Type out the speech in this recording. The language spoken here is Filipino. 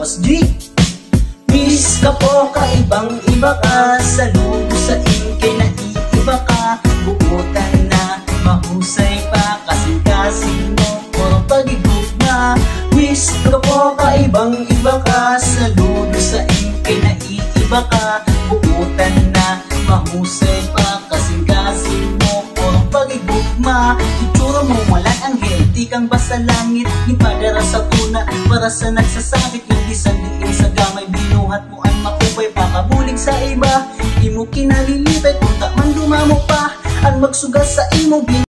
Tapos G, Miss ka po, kaibang iba ka. Saludo sa kay naiiba ka. Buutan na, mahusay pa, kasing-kasing mo, puro pag-igugma. Miss ka po, kaibang iba ka. Saludo sa kay naiiba ka. Buutan na, mahusay pa, kasing-kasing mo, puro pag-igugma. Itsura mo walang anghel, di kang basta langit. Ipadara sa tuna, para sa nagsasakit. Yung isang diin sa gamay, binuhat mo ang makupay. Pakabulig sa iba, di mo kinalilibay. Kung man dumamo pa, ang magsugas sa imo